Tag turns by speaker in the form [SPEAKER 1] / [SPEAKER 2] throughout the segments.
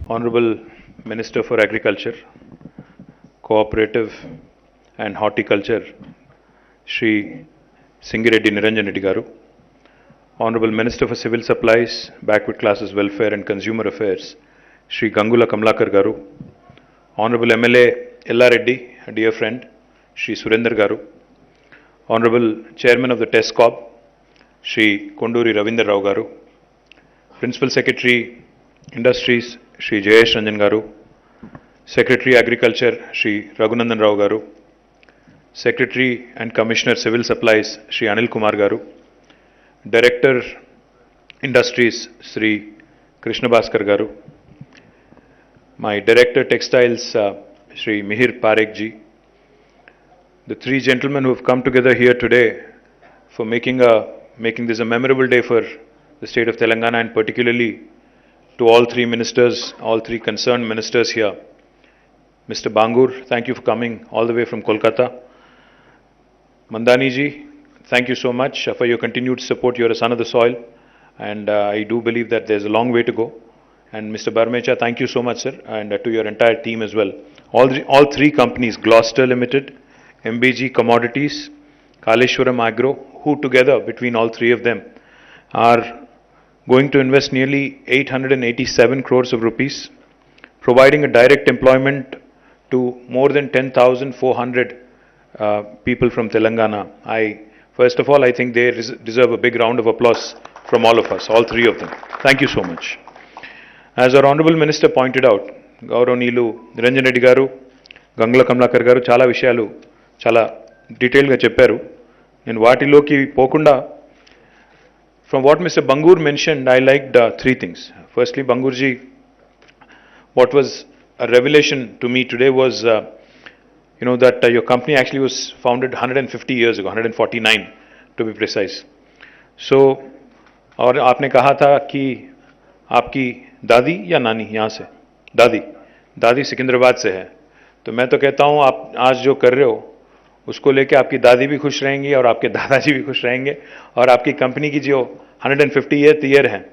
[SPEAKER 1] Honorable Minister for Agriculture, Cooperative and Horticulture, Shri Singireddy Niranjan Reddy Garu, Honorable Minister for Civil Supplies, Backward Classes Welfare and Consumer Affairs, Shri Gangula Kamlakar Garu, Honorable MLA Ella Reddy, a dear friend, Shri Surender Garu, Honorable Chairman of the TESCOB, Shri Konduri Ravindra Rao Garu, Principal Secretary Industries, Shri Jayesh Ranjan Garu, Secretary Agriculture, Shri Raghunandan Rao Garu, Secretary and Commissioner Civil Supplies, Shri Anil Kumar Garu, Director Industries, Shri Krishna Bhaskar Garu, my Director Textiles, Shri Mihir Parekh Ji, the three gentlemen who have come together here today for making this a memorable day for the state of Telangana, and particularly to all three ministers, all three concerned ministers here. Mr. Bangur, thank you for coming all the way from Kolkata. Mandani ji, thank you so much for your continued support. You're a son of the soil, and I do believe that there's a long way to go. And Mr. Barmecha, thank you so much, sir, and to your entire team as well. All three companies, Gloucester Limited, MBG Commodities, Kaleshwaram Agro, who together, between all three of them, are going to invest nearly 887 crores of rupees, providing a direct employment to more than 10,400 people from Telangana. First of all, I think they deserve a big round of applause from all of us, all three of them. Thank you so much. As our Honorable Minister pointed out, Gauranilu Niranjan Reddy Garu, Gangula Kamlakar Garu, Chala Vishayalu, Chala detailed ga chepparu. In vaatiloki pokunda, from what Mr. Bangur mentioned, I liked three things. Firstly, Bangurji, what was a revelation to me today was, that your company actually was founded 150 years ago, 149 to be precise. So, और आपने कहा था कि आपकी दादी या नानी यहाँ से, दादी सिकंदराबाद से है. तो मैं तो कहता हूँ आप आज जो कर रहे हो उसको लेके आपकी दादी भी खुश रहेंगी और आपके दादाजी भी खुश रहेंगे और आपकी कंपनी की जो 150th year है.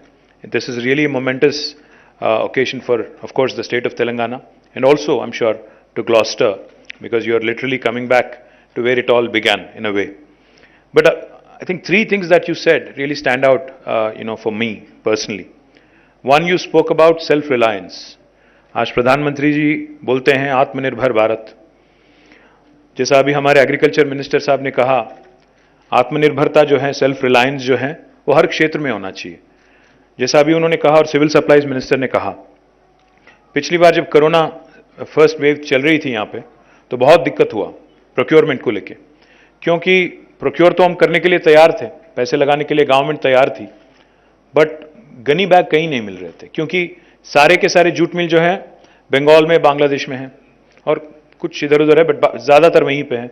[SPEAKER 1] This is really a momentous occasion for, of course, the state of Telangana, and also, I'm sure, to Gloucester, because you are literally coming back to where it all began in a way. But I think three things that you said really stand out, for me personally. One, you spoke about self-reliance. आज प्रधानमंत्री जी बोलते हैं आत्मनिर्भर भारत. जैसा अभी हमारे agriculture minister साहब ने कहा, आत्मनिर्भरता जो है, सेल्फ रिलायंस जो है, वो हर क्षेत्र में होना चाहिए. जैसा अभी उन्होंने कहा और सिविल सप्लाईज मिनिस्टर ने कहा, पिछली बार जब कोरोना फर्स्ट वेव चल रही थी यहाँ पे, तो बहुत दिक्कत हुआ प्रोक्योरमेंट को लेके, क्योंकि प्रोक्योर तो हम करने के लिए तैयार थे, पैसे लगाने के लिए गवर्नमेंट तैयार थी, बट गनी बैग कहीं नहीं मिल रहे थे, क्योंकि सारे के सारे जूट मिल जो है बंगाल में, बांग्लादेश में है और कुछ इधर उधर है, बट ज़्यादातर वहीं पे है.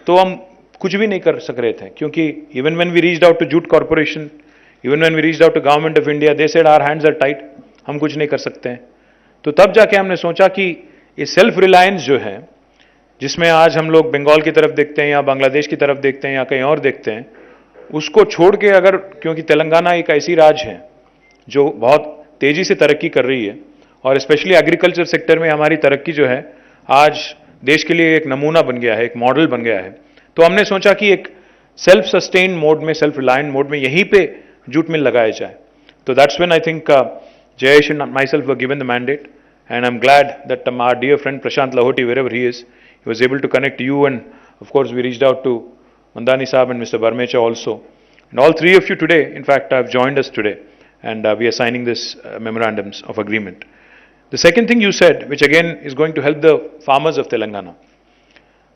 [SPEAKER 1] तो हम कुछ भी नहीं कर सक रहे थे, क्योंकि even when we reached out to jute corporation, even when we reached out to government of India, they said our hands are tight, हम कुछ नहीं कर सकते हैं. तो तब जाके हमने सोचा कि ये सेल्फ रिलायंस जो है, जिसमें आज हम लोग बंगाल की तरफ देखते हैं या बांग्लादेश की तरफ देखते हैं या कहीं और देखते हैं, उसको छोड़ के अगर, क्योंकि तेलंगाना एक ऐसी राज्य है जो बहुत तेजी से तरक्की कर रही है और स्पेशली एग्रीकल्चर सेक्टर में हमारी तरक्की जो है आज देश के लिए एक नमूना बन गया है, एक मॉडल बन गया है. तो हमने सोचा कि एक सेल्फ सस्टेन मोड में, सेल्फ रिलायंट मोड में यहीं पे जूट मिल लगाया जाए. तो that's when I think Jayesh and myself were given the mandate, and I'm glad that our dear friend Prashant Lahoti, wherever he is, he was able to connect you, and of course we reached out to Mandani Saab and Mr. Barmecha also. And all three of you today, in fact, have joined us today, and we are signing this memorandums of agreement. The second thing you said, which again is going to help the farmers of Telangana,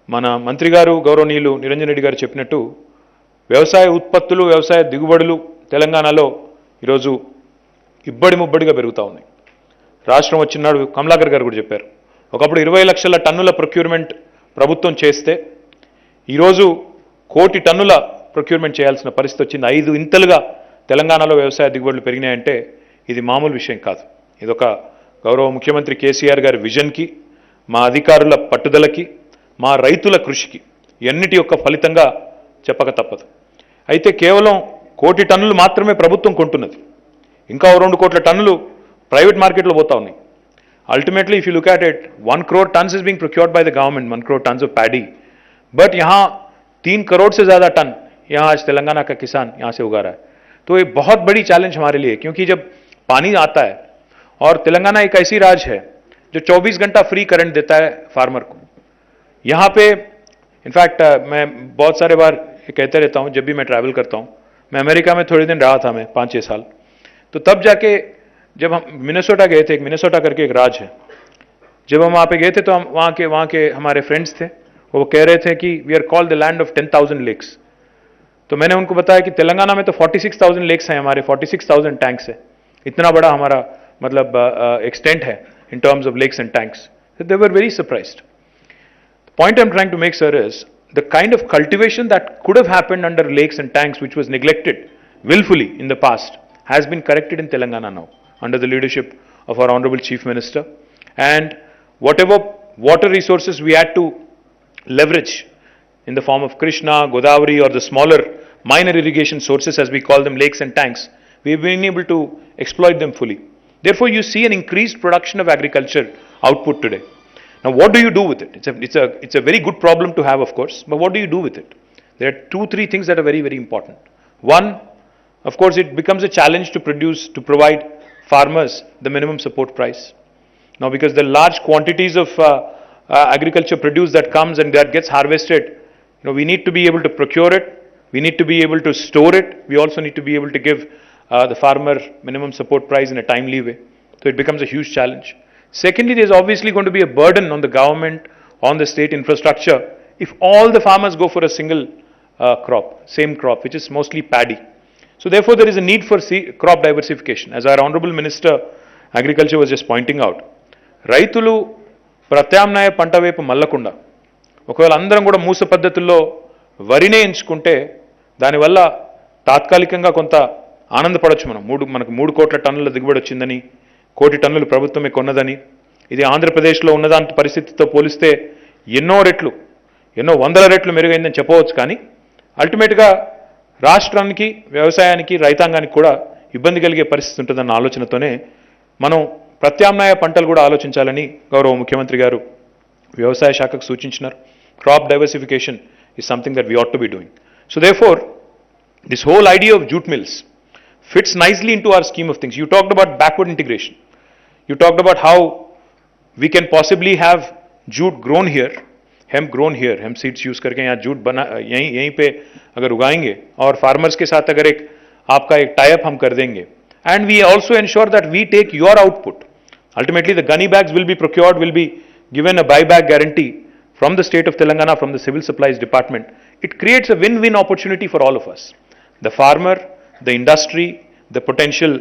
[SPEAKER 1] మన మంత్రి గారు గౌరవనీయులు నిరంజన్ రెడ్డి గారు చెప్పినట్టు వ్యవసాయ ఉత్పత్తులు, వ్యవసాయ దిగుబడులు తెలంగాణలో ఈరోజు ఇబ్బడి ముబ్బడిగా పెరుగుతూ ఉన్నాయి. రాష్ట్రం వచ్చినాడు కమలాకర్ గారు కూడా చెప్పారు, ఒకప్పుడు 20 లక్షల టన్నుల ప్రొక్యూర్మెంట్ ప్రభుత్వం చేస్తే ఈరోజు 1 కోటి టన్నుల ప్రొక్యూర్మెంట్ చేయాల్సిన పరిస్థితి వచ్చింది. 5 ఇంతలుగా తెలంగాణలో వ్యవసాయ దిగుబడులు పెరిగినాయంటే ఇది మామూలు విషయం కాదు. ఇదొక గౌరవ ముఖ్యమంత్రి కేసీఆర్ గారి విజన్కి, మా అధికారుల పట్టుదలకి, మా రైతుల కృషికి ఎన్నిటి యొక్క ఫలితంగా చెప్పక తప్పదు. అయితే కేవలం 1 కోటి టన్నులు మాత్రమే ప్రభుత్వం కొంటున్నది, ఇంకా 2 కోట్ల టన్నులు ప్రైవేట్ మార్కెట్లో పోతా ఉన్నాయి. Ultimately, if you look at it, 1 crore tons is being procured by the government, 1 crore tons of paddy. But यहाँ 3 करोड़ से ज़्यादा टन यहाँ आज तेलंगाना का किसान यहाँ से उगा रहा है. तो ये बहुत बड़ी चैलेंज हमारे लिए, क्योंकि जब पानी आता है और तेलंगाना एक ऐसी राज्य है जो 24 घंटा फ्री करंट देता है फार्मर को. यहाँ पे इनफैक्ट मैं बहुत सारे बार कहते रहता हूँ, जब भी मैं ट्रैवल करता हूँ, मैं अमेरिका में थोड़े दिन रहा था, मैं 5-6 साल, तो तब जाके जब हम मिनेसोटा गए थे, एक मिनेसोटा करके एक राज्य है, जब हम वहाँ पे गए थे तो हम वहाँ के हमारे फ्रेंड्स थे, वो कह रहे थे कि we are called the land of 10,000 lakes. तो मैंने उनको बताया कि तेलंगाना में तो 46,000 लेक्स हैं हमारे, 46,000 टैंक्स है, इतना बड़ा हमारा मतलब एक्सटेंट है in terms of lakes and tanks. So they were very surprised. The point I'm trying to make, sir, is the kind of cultivation that could have happened under lakes and tanks, which was neglected willfully in the past, has been corrected in Telangana now under the leadership of our Honorable Chief Minister. And whatever water resources we had to leverage in the form of Krishna, Godavari, or the smaller minor irrigation sources, as we call them, lakes and tanks, we've been able to exploit them fully. Therefore, you see an increased production of agriculture output today. Now, what do you do with it? It's a very good problem to have, of course, but what do you do with it? There are 2-3 things that are very, very important. One, of course, it becomes a challenge to provide farmers the minimum support price. Now, because the large quantities of agriculture produce that comes and that gets harvested, we need to be able to procure it, we need to be able to store it, we also need to be able to give the farmer minimum support price in a timely way. So it becomes a huge challenge. Secondly, there's obviously going to be a burden on the government, on the state infrastructure, if all the farmers go for a single same crop, which is mostly paddy. So therefore, there is a need for crop diversification. As our Honorable Minister Agriculture was just pointing out, రైతులు ప్రత్యామ్నాయ పంట వైపు మల్లకుండా ఒకవేళ అందరం కూడా మూస పద్ధతుల్లో వరినే ఎంచుకుంటే దానివల్ల తాత్కాలికంగా కొంత ఆనందపడొచ్చు. మనకు 3 కోట్ల టన్నుల దిగుబడి వచ్చిందని, 1 కోటి టన్నులు ప్రభుత్వమే కొన్నదని, ఇది ఆంధ్రప్రదేశ్లో ఉన్నదాంటి పరిస్థితితో పోలిస్తే ఎన్నో వందల రెట్లు మెరుగైందని చెప్పవచ్చు. కానీ అల్టిమేట్గా రాష్ట్రానికి, వ్యవసాయానికి, రైతాంగానికి కూడా ఇబ్బంది కలిగే పరిస్థితి ఉంటుందన్న ఆలోచనతోనే మనం ప్రత్యామ్నాయ పంటలు కూడా ఆలోచించాలని గౌరవ ముఖ్యమంత్రి గారు వ్యవసాయ శాఖకు సూచించినారు. Crop diversification is something that we ought to be doing. So therefore, this whole idea of jute mills fits nicely into our scheme of things. You talked about backward integration. You talked about how we can possibly have jute grown here, hemp grown here, hemp seeds use करके यहाँ jute बना यहीं पे अगर उगाएंगे और farmers के साथ अगर आपका एक tie-up हम कर देंगे, and we also ensure that we take your output. Ultimately, the gunny bags will be procured, will be given a buyback guarantee from the state of Telangana, from the Civil Supplies Department. It creates a win-win opportunity for all of us. The farmer, the industry, the potential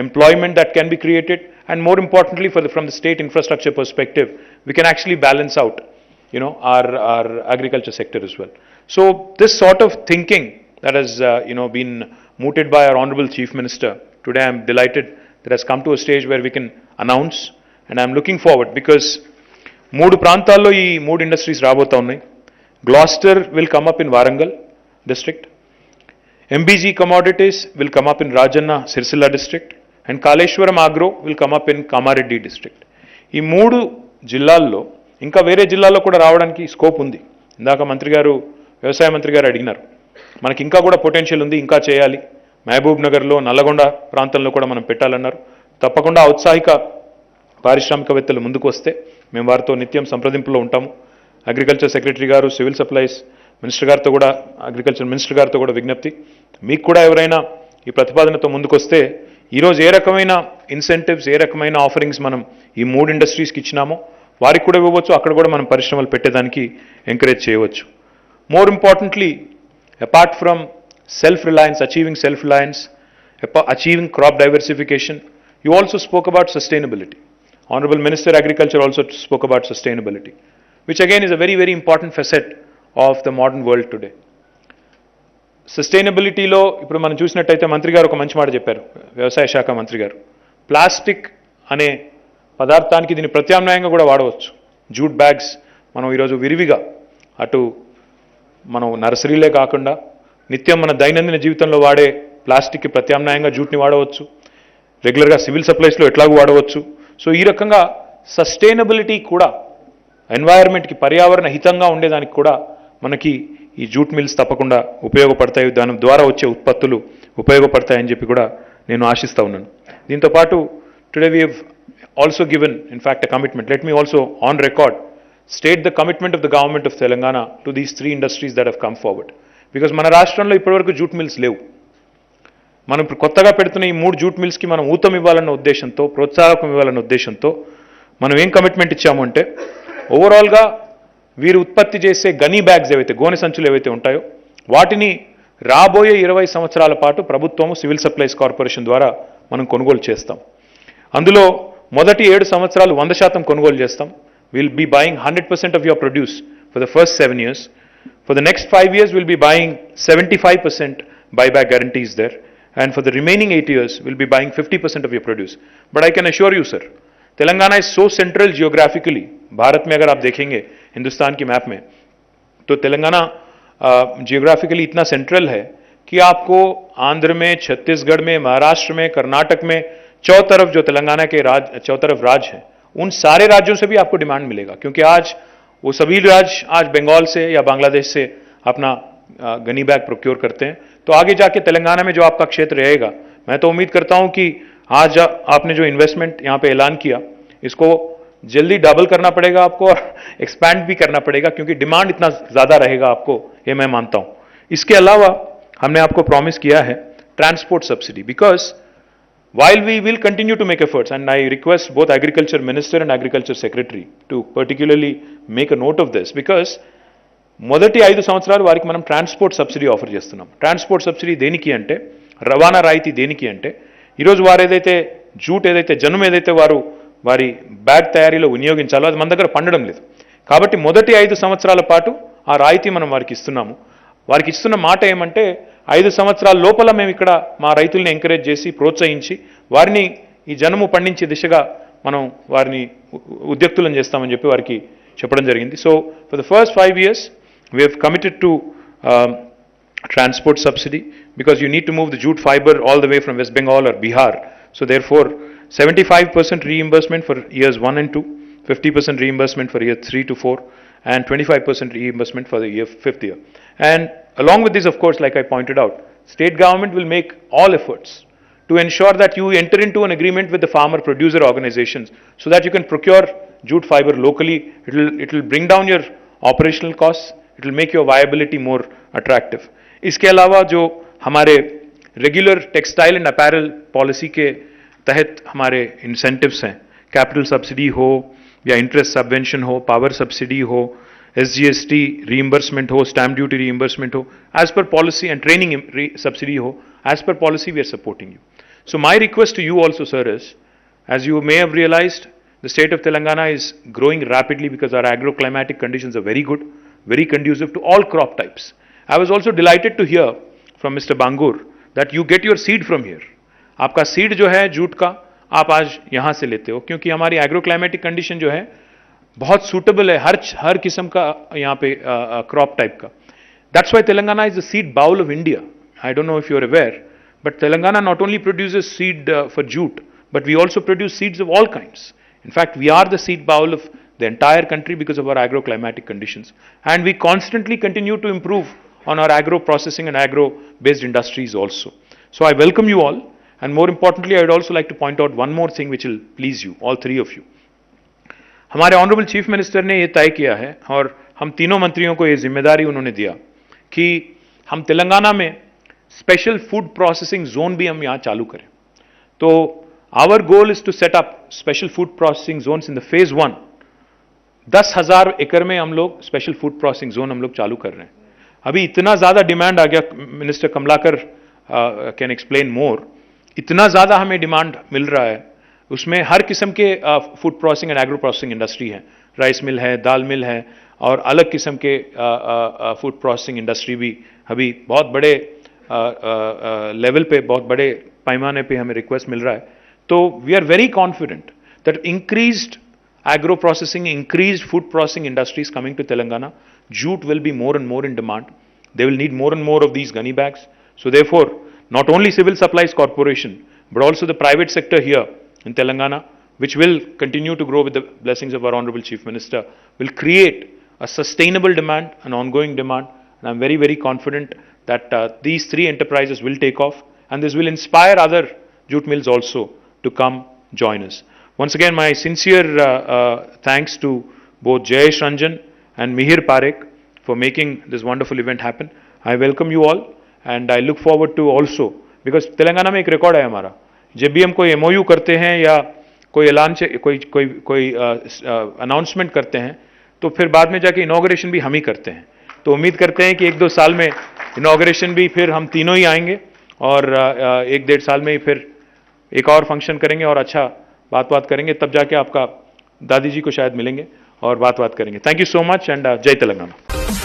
[SPEAKER 1] employment that can be created, and more importantly, from the state infrastructure perspective, we can actually balance out, our agriculture sector as well. So this sort of thinking that has, been mooted by our Honorable Chief Minister, today I am delighted that has come to a stage where we can announce, and I am looking forward because 3 ప్రాంతాల్లో ఈ 3 industries రాబోతా ఉన్నాయి. Gloster will come up in Warangal district, MBG commodities will come up in Rajanna Sircilla district, and Kaleshwaram agro will come up in Kamareddy district. ఈ 3 జిల్లాల్లో ఇంకా వేరే జిల్లాల్లో కూడా రావడానికి స్కోప్ ఉంది. ఇందాక వ్యవసాయ మంత్రి గారు అడిగినారు, మనకి ఇంకా కూడా పొటెన్షియల్ ఉంది, ఇంకా చేయాలి. మహబూబ్ నగర్లో, నల్లగొండ ప్రాంతంలో కూడా మనం పెట్టాలన్నారు. తప్పకుండా ఔత్సాహిక పారిశ్రామికవేత్తలు ముందుకు వస్తే మేము వారితో నిత్యం సంప్రదింపులో ఉంటాము. అగ్రికల్చర్ సెక్రటరీ గారు, సివిల్ సప్లైస్ మినిస్టర్ గారితో కూడా, అగ్రికల్చర్ మినిస్టర్ గారితో కూడా విజ్ఞప్తి, మీకు కూడా ఎవరైనా ఈ ప్రతిపాదనతో ముందుకు వస్తే ఈరోజు ఏ రకమైన ఇన్సెంటివ్స్, ఏ రకమైన ఆఫరింగ్స్ మనం ఈ 3 ఇండస్ట్రీస్కి ఇచ్చినామో వారికి కూడా ఇవ్వవచ్చు. అక్కడ కూడా మనం పరిశ్రమలు పెట్టేదానికి ఎంకరేజ్ చేయవచ్చు. More importantly, apart from self-reliance, achieving crop diversification, you also spoke about sustainability. Honorable Minister Agriculture also spoke about sustainability, which again is a very, very important facet of the modern world today. Sustainability-లో ఇప్పుడు మనం చూసినట్టయితే మంత్రి గారు ఒక మంచి మాట చెప్పారు, వ్యవసాయ శాఖ మంత్రి గారు. ప్లాస్టిక్ అనే పదార్థానికి దీన్ని ప్రత్యామ్నాయంగా కూడా వాడవచ్చు. జూట్ బ్యాగ్స్ మనం ఈరోజు విరివిగా అటు మనం నర్సరీలే కాకుండా నిత్యం మన దైనందిన జీవితంలో వాడే ప్లాస్టిక్కి ప్రత్యామ్నాయంగా జూట్ని వాడవచ్చు. రెగ్యులర్గా సివిల్ సప్లైస్లో ఎట్లాగూ వాడవచ్చు. సో ఈ రకంగా సస్టైనబిలిటీ కూడా ఎన్వైరన్మెంట్కి పర్యావరణ హితంగా ఉండేదానికి కూడా మనకి ఈ జూట్ మిల్స్ తప్పకుండా ఉపయోగపడతాయి, దాని ద్వారా వచ్చే ఉత్పత్తులు ఉపయోగపడతాయని చెప్పి కూడా నేను ఆశిస్తూ ఉన్నాను. దీంతోపాటు today we have also given in fact a commitment. Let me also on record state the commitment of the government of Telangana to these 3 industries that have come forward. Because మన రాష్ట్రంలో ఇప్పటివరకు జూట్ మిల్స్ లేవు. మనం ఇప్పుడు కొత్తగా పెడుతున్న ఈ 3 జూట్ మిల్స్కి మనం ఊతం ఇవ్వాలన్న ఉద్దేశంతో, ప్రోత్సాహకం ఇవ్వాలన్న ఉద్దేశంతో మనం ఏం కమిట్మెంట్ ఇచ్చాము అంటే, ఓవరాల్గా వీరు ఉత్పత్తి చేసే గనీ బ్యాగ్స్ ఏవైతే, గోనె సంచులు ఏవైతే ఉంటాయో వాటిని రాబోయే 20 సంవత్సరాల పాటు ప్రభుత్వము సివిల్ సప్లైస్ కార్పొరేషన్ ద్వారా మనం కొనుగోలు చేస్తాం. అందులో మొదటి 7 సంవత్సరాలు 100% కొనుగోలు చేస్తాం. Will be buying 100% of your produce for the first 7 years. For the next 5 years, we'll be buying 75% buyback guarantees there. And for the remaining 8 years, we'll be buying 50% of your produce. But I can assure you, sir, Telangana is so central geographically. Bharat में अगर आप देखेंगे हिंदुस्तान की map में, तो Telangana geographically इतना central है कि आपको आंध्र में, छत्तीसगढ़ में, महाराष्ट्र में, कर्नाटक में, चौतरफ जो तेलंगाना के चौतरफ राज्य हैं, उन सारे राज्यों से भी आपको डिमांड मिलेगा. क्योंकि आज वो सभी राज्य आज बंगाल से या बांग्लादेश से अपना गनी बैग प्रोक्योर करते हैं. तो आगे जाके तेलंगाना में जो आपका क्षेत्र रहेगा, मैं तो उम्मीद करता हूं कि आज आपने जो इन्वेस्टमेंट यहाँ पे ऐलान किया, इसको जल्दी डबल करना पड़ेगा आपको और एक्सपैंड भी करना पड़ेगा, क्योंकि डिमांड इतना ज़्यादा रहेगा आपको, ये मैं मानता हूँ. इसके अलावा हमने आपको प्रॉमिस किया है transport subsidy, because while we will continue to make efforts, and I request both Agriculture Minister and Agriculture Secretary to particularly make a note of this, because మొదటి 5 సంవత్సరాలు వారికి మనం ట్రాన్స్పోర్ట్ సబ్సిడీ ఆఫర్ చేస్తున్నాం. Transport subsidy దేనికి అంటే, రవాణా రాయితీ దేనికి అంటే, ఈరోజు వారు ఏదైతే జూట్ ఏదైతే జనం ఏదైతే వారి బ్యాగ్ తయారీలో వినియోగించాలో అది మన దగ్గర పండడం లేదు. కాబట్టి మొదటి 5 సంవత్సరాల పాటు ఆ రాయితీ మనం వారికి ఇస్తున్నాము. వారికి ఇస్తున్న మాట ఏమంటే, 5 సంవత్సరాల లోపల మేము ఇక్కడ మా రైతుల్ని ఎంకరేజ్ చేసి ప్రోత్సహించి వారిని ఈ జనము పండించే దిశగా మనం వారిని ఉద్యుక్తులను చేస్తామని చెప్పి వారికి చెప్పడం జరిగింది. So for the first 5 years we have committed to transport subsidy, because you need to move the jute fiber all the way from West Bengal or Bihar. So therefore 75% reimbursement for years 1 and 2, 50% reimbursement for year 3 to 4, and 25% reimbursement for the 5th year. And along with this, of course, like I pointed out, state government will make all efforts to ensure that you enter into an agreement with the farmer producer organizations so that you can procure jute fiber locally. It will bring down your operational costs. It will make your viability more attractive. इसके अलावा जो हमारे regular textile and apparel policy के तहत हमारे incentives हैं, capital subsidy हो या इंटरेस्ट सबवेंशन हो, पावर सब्सिडी हो, SGST reimbursement हो, stamp duty reimbursement हो, as per policy, and training subsidy हो, as per policy we are supporting you. So my request to you also, sir, is, as you may have realized, the state of Telangana is growing rapidly because our agroclimatic conditions are very good, very conducive to all crop types. I was also delighted to hear from Mr. Bangur that you get your seed from here. आपका seed जो है jute का आप आज यहाँ से लेते हो, क्योंकि हमारी एग्रोक्लाइमेटिक कंडीशन जो है बहुत सूटेबल है हर किस्म का यहाँ पे क्रॉप टाइप का. That's why Telangana is the seed bowl of India. I don't know if you are aware, but Telangana not only produces seed for jute, but we also produce seeds of all kinds. In fact, we are the seed bowl of the entire country because of our agroclimatic conditions. And we constantly continue to improve on our agro-processing and agro-based industries also. So I welcome you all. And more importantly, I would also like to point out one more thing which will please you, all three of you. हमारे honourable chief minister ने ये तय किया है और हम तीनों मंत्रियों को ये जिम्मेदारी उन्होंने दिया कि हम तेलंगाना में स्पेशल फूड प्रोसेसिंग जोन भी हम यहाँ चालू करें. तो our goal is to set up special food processing zones in the phase 1. 10,000 एकड़ में हम लोग स्पेशल फूड प्रोसेसिंग जोन हम लोग चालू कर रहे हैं. अभी इतना ज़्यादा डिमांड आ गया, मिनिस्टर कमलाकर कैन एक्सप्लेन मोर. इतना ज़्यादा हमें डिमांड मिल रहा है, उसमें हर किस्म के food processing and agro processing industry है. राइस मिल है, दाल मिल है और अलग किस्म के फूड प्रोसेसिंग इंडस्ट्री भी अभी बहुत बड़े लेवल पे, बहुत बड़े पैमाने पे हमें रिक्वेस्ट मिल रहा है. So we are very confident that increased agro processing, increased food processing industries coming to Telangana, jute will be more and more in demand. They will need more and more of these gunny bags. So therefore, not only Civil Supplies Corporation, but also the private sector here in Telangana which will continue to grow with the blessings of our Honorable Chief Minister, will create a sustainable demand, an ongoing demand, and I'm very, very confident that these three enterprises will take off, and this will inspire other jute mills also to come join us. Once again, my sincere thanks to both Jayesh Ranjan and Mihir Parekh for making this wonderful event happen. I welcome you all, and I look forward to also, because Telangana में एक record है हमारा, जब भी हम कोई MOU करते हैं या कोई ऐलान कोई अनाउंसमेंट करते हैं, तो फिर बाद में जाके इनॉग्रेशन भी हम ही करते हैं. तो उम्मीद करते हैं कि 1-2 साल में इनॉग्रेशन भी फिर हम तीनों ही आएंगे, और 1-1.5 साल में ही फिर एक और फंक्शन करेंगे और अच्छा बात करेंगे, तब जाके आपका दादी जी को शायद मिलेंगे और बात करेंगे. Thank you so much, and जय तेलंगाना.